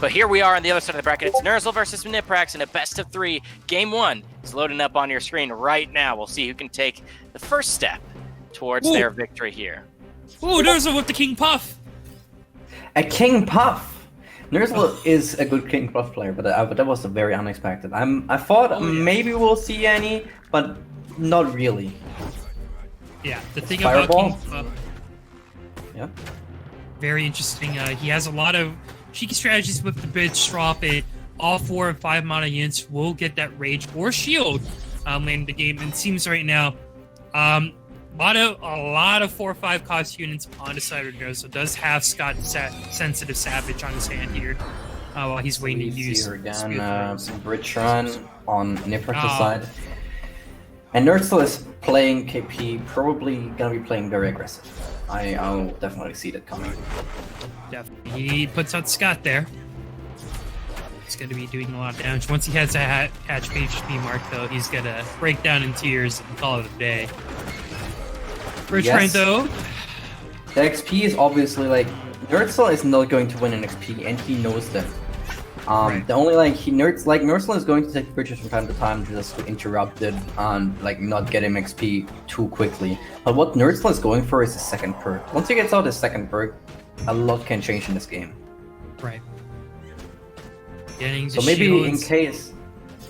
But here we are on the other side of the bracket. It's Nerzl versus Niprax in a best-of-3. Game 1 is loading up on your screen right now. We'll see who can take the first step towards their victory here. Ooh, Nerzl with the King Puff. A King Puff. Nerzl is a good King Puff player, but that was very unexpected. I thought maybe we'll see any, but not really. Yeah, the thing Fireball? about King Puff. Yeah. Very interesting. He has a lot of cheeky strategies with the bitch drop it. All 4 and 5 mana units will get that rage or shield late in the game. And it seems right now, a lot of 4 or 5 cost units on the side of Nerzl. Does have Scott Sensitive Savage on his hand here while he's waiting to use some bridge run on Niprax's side. And Nerzl is playing KP, probably gonna be playing very aggressive. I'll definitely see that coming. Definitely. He puts out Scott there. He's going to be doing a lot of damage. Once he has that hatch HP mark, though, he's going to break down in tears and call it a day. Bridge run, though. The XP is obviously like Nerzl is not going to win an XP, and he knows that. The only Nerzl is going to take bridges from time to time just to interrupt it and not get him XP too quickly. But what Nerzl is going for is his second perk. Once he gets out his second perk, a lot can change in this game. Right. So maybe in case,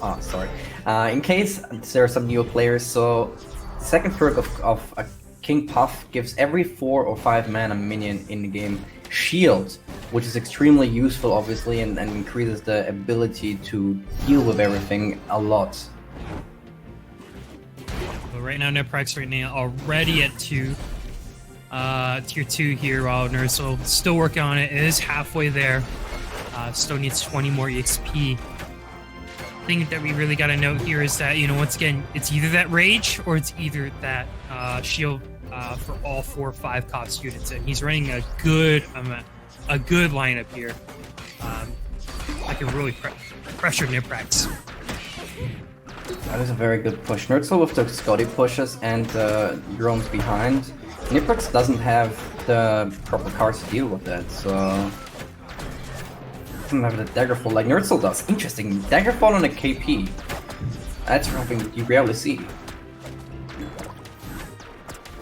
in case there are some new players, so the second perk of a King Puff gives every 4 or 5 mana minion in the game shield, which is extremely useful, obviously, and increases the ability to deal with everything a lot. Well, right now, Niprax right now already at tier 2 here, while Nerzl still working on it. It is halfway there. Still needs 20 more EXP. The thing that we really got to note here is that, once again, it's either that rage or it's either that shield for all 4 or 5 cost units, and he's running a good lineup here. I can really pressure Niprax. That is a very good push. Nerzl with the Scotty pushes and drones behind. Niprax doesn't have the proper cards to deal with that, so doesn't have the Daggerfall like Nerzl does. Interesting, Daggerfall on a KP. That's something you rarely see.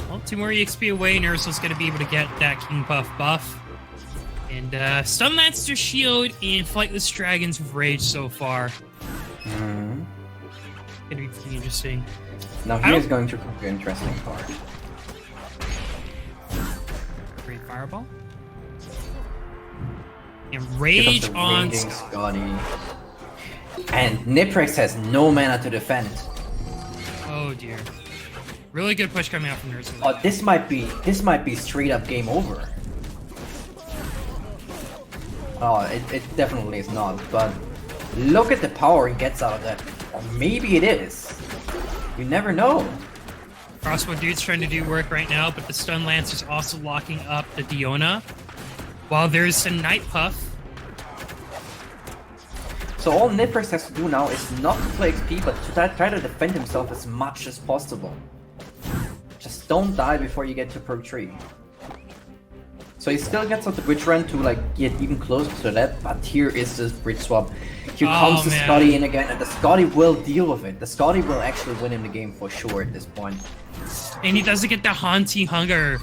Well, 2 more EXP away, Nerzl's going to be able to get that King Puff buff. And Stunlancer Shield and Flightless Dragons with Rage so far. Going to be pretty interesting. Now here's going to be an interesting part. Great Fireball. And Rage on Scotty. And Niprax has no mana to defend. Oh dear. Really good push coming out from Nerzl. Oh, this might be straight up game over. Oh, it definitely is not, but look at the power he gets out of that. Or maybe it is. You never know. Crossbow Dude's trying to do work right now, but the Stun Lancer's also locking up the Diona. While there's a Night Puff. So all Niprax has to do now is not to play XP, but to try to defend himself as much as possible. Just don't die before you get to perk 3. So he still gets out the bridge run to get even closer to that, but here is this bridge swap. Here comes the Scotty in again, and the Scotty will deal with it. The Scotty will actually win him the game for sure at this point. And he doesn't get the Haunting Hunger.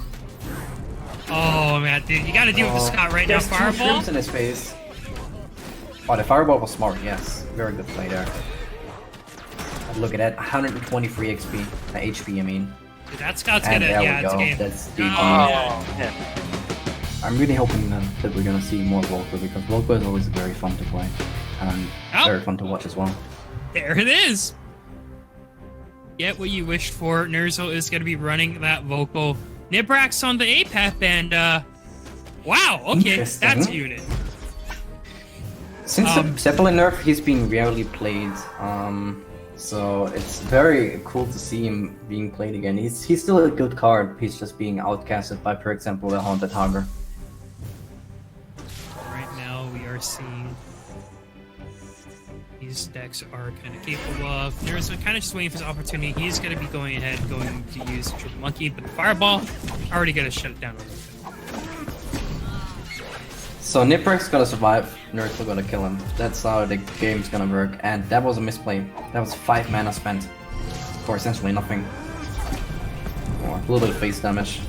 Oh man, dude, you gotta deal with the Scott right now. Fireball? There's 2 shrimps in his face. Oh, the Fireball was smart, yes. Very good play there. Look at that, 123 XP. HP, I mean. Dude, that Scott's and gonna, there we go. It's That's game. I'm really hoping that we're gonna see more Volker, because Volker is always very fun to play. And very fun to watch as well. There it is! Get what you wished for. Nerzl is gonna be running that vocal. Niprax on the APAP, and wow, okay, that's a unit. Since the Zeppelin nerf, he's been rarely played, so it's very cool to see him being played again. He's still a good card, he's just being outcasted by, for example, the Haunted Hunger. Right now we are seeing these decks are kind of capable of. Nerzl kind of just waiting for his opportunity. He's going to be going to use Triple Monkey, but the Fireball already going to shut it down a little bit. So Niprax gotta survive, Nerzl gotta kill him. That's how the game's gonna work. And that was a misplay. That was 5 mana spent for essentially nothing. Or a little bit of face damage.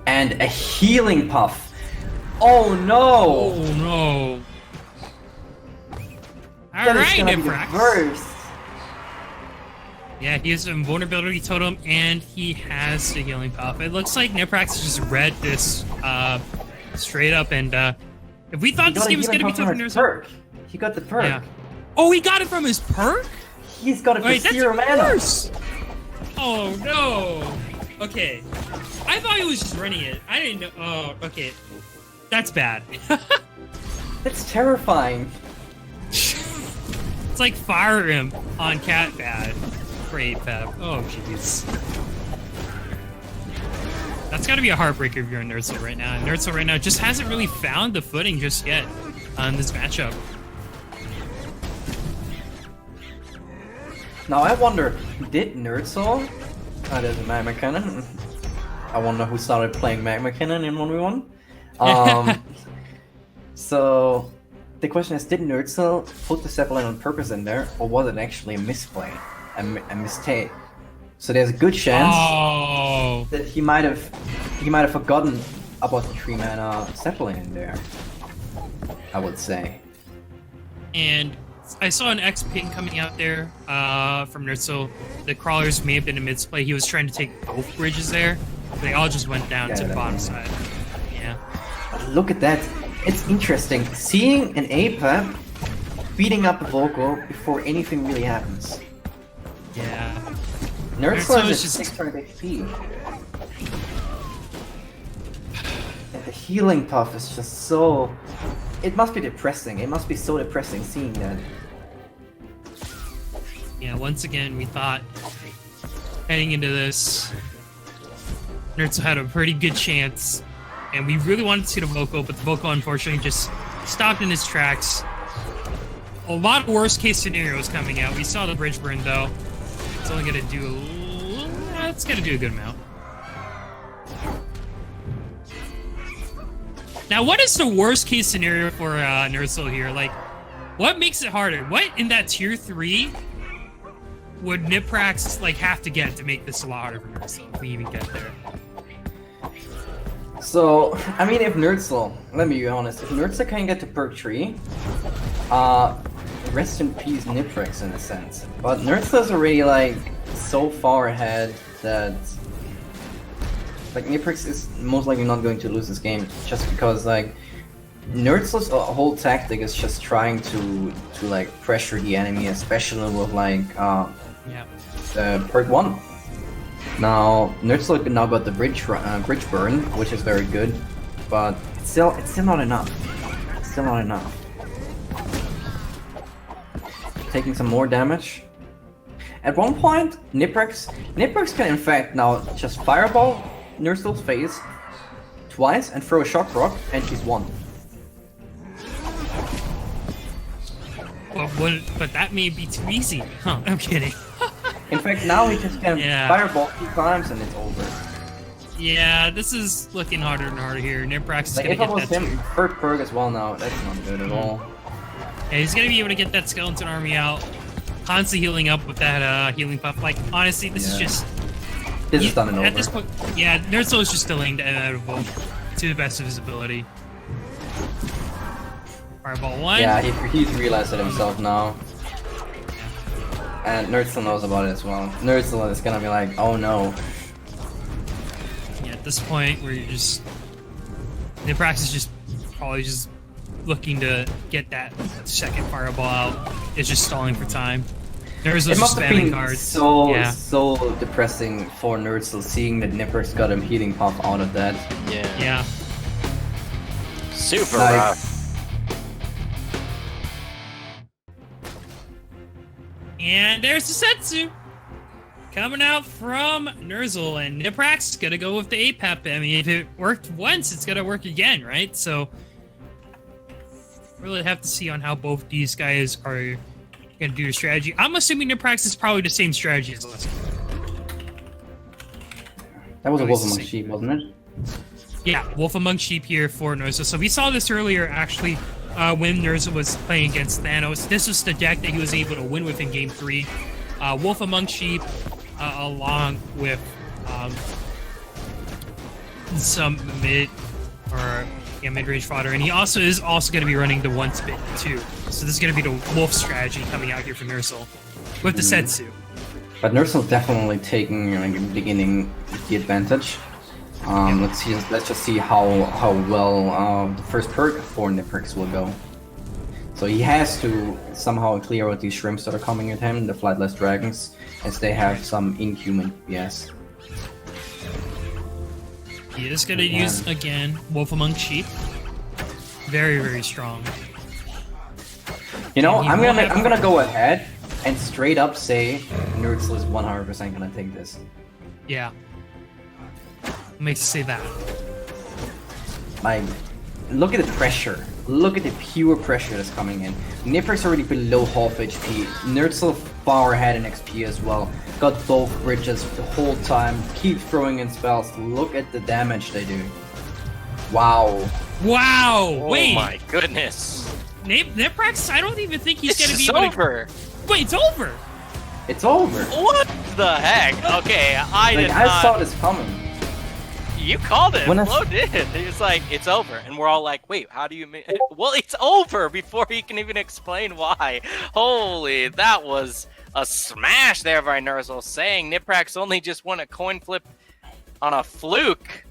And a healing puff. Oh no! Oh no. That is Alright, gonna be the Niprax. worst. Yeah, he has a invulnerability totem and he has the healing puff. It looks like Niprax just read this straight up, and if we thought this game was gonna be tough for Nerzl. Perk. He got the perk. Yeah. Oh, he got it from his perk? He's got it for Wait, that's 0 mana. worse. Oh no. Okay. I thought he was just running it. I didn't know. Oh, okay. That's bad. That's terrifying. It's like Fire Imp on Cat Bad. Great, Pep. Oh, jeez. That's gotta be a heartbreaker if you're in Nerzl right now. And Nerzl right now just hasn't really found the footing just yet on this matchup. Now I wonder, did Nerzl? There's a Magma Cannon. I wonder who started playing Magma Cannon in 1v1. So the question is, did Nerzl put the Zeppelin on purpose in there, or was it actually a misplay, a mistake? So there's a good chance that he might have forgotten about the 3 mana Zeppelin in there, I would say. And I saw an X ping coming out there from Nerzl. The crawlers may have been a misplay. He was trying to take both bridges there. They all just went down to the bottom side. Yeah. Look at that. It's interesting. Seeing an APAP beating up a Vocal before anything really happens. Yeah. Nerzl is just at 600 HP. And the healing puff is just so... It must be depressing. It must be so depressing seeing that. Yeah, once again, we thought heading into this, Nerzl had a pretty good chance, and we really wanted to see the Vocal, but the Vocal unfortunately just stopped in his tracks. A lot of worst case scenarios coming out. We saw the bridge burn though. It's only gonna do it's gonna do a good amount. Now, what is the worst case scenario for Nerzl here? Like, what makes it harder? What in that tier 3 would Niprax like have to get to make this a lot harder for Nerzl if we even get there? So, I mean, if Nerzl, let me be honest, if Nerzl can get to perk 3, rest in peace Niprax in a sense. But Nerzl's already like so far ahead that like Niprax is most likely not going to lose this game just because like Nerzl's whole tactic is just trying to like pressure the enemy, especially with like perk 1. Now Nerzl now got the bridge burn, which is very good, but it's still not enough. It's still not enough. Taking some more damage. At one point, Niprax can in fact now just fireball Nerzl's face twice and throw a shock rock, and she's won. Well, but that may be too easy. Huh, I'm kidding. In fact, now he just can fireball 2 times and it's over. Yeah, this is looking harder and harder here. Niprax is Like, gonna if get it was that. him, first perk as well now, that's not good at all. Yeah, he's gonna be able to get that skeleton army out, constantly healing up with that healing puff. Like, honestly, this is just This is done and over. at this point. Yeah, Nerzl is just delaying the inevitable to the best of his ability. Fireball 1. Yeah, he's realized it himself now. And Nerzl knows about it as well. Nerzl is gonna be like, oh no. Yeah, at this point where you're just Niprax is just probably just looking to get that second fireball out. It's just stalling for time. Nerzl's It just must have spamming been cards. so depressing for Nerzl seeing that Niprax got a healing puff out of that. Yeah. Super Like- rough. And there's the Setsu coming out from Nerzl, and Niprax is gonna go with the APAP. I mean, if it worked once, it's gonna work again, right? So, really have to see on how both these guys are gonna do the strategy. I'm assuming Niprax is probably the same strategy as Leslie. That was a Nice wolf to among see. sheep, wasn't it? Yeah, Wolf Among Sheep here for Nerzl. So we saw this earlier, actually, when Nerzl was playing against Thanos. This was the deck that he was able to win with in Game 3. Wolf Among Sheep, along with some mid-range fodder, and he also is going to be running the one spit too. So this is going to be the Wolf strategy coming out here from Nerzl with the Setsu. But Nerzl definitely taking in the beginning the advantage. Let's just see how well the first perk for Niprax will go. So he has to somehow clear out these shrimps that are coming at him, the flightless dragons, as they have some inhuman DPS. He is going to use again Wolf Among Sheep. Very, very strong. You know, I'm gonna go ahead and straight up say Nerzl is 100% gonna take this. Yeah. What makes you say that? Like, look at the pressure. Look at the pure pressure that's coming in. Niprax already below half HP. Nerzl far ahead in XP as well. Got both bridges the whole time. Keep throwing in spells. Look at the damage they do. Wow. Wow! Oh Wait! my goodness. Niprax, I don't even think he's This going to is be able over. to... Wait, it's over! It's over. What the heck? Okay, I did I not. saw this coming. You called it. When I- Flo did. He was like, "It's over," and we're all like, "Wait, how do you mean?" Well, it's over before he can even explain why. Holy, that was a smash there by Nerzl, saying Niprax only just won a coin flip on a fluke.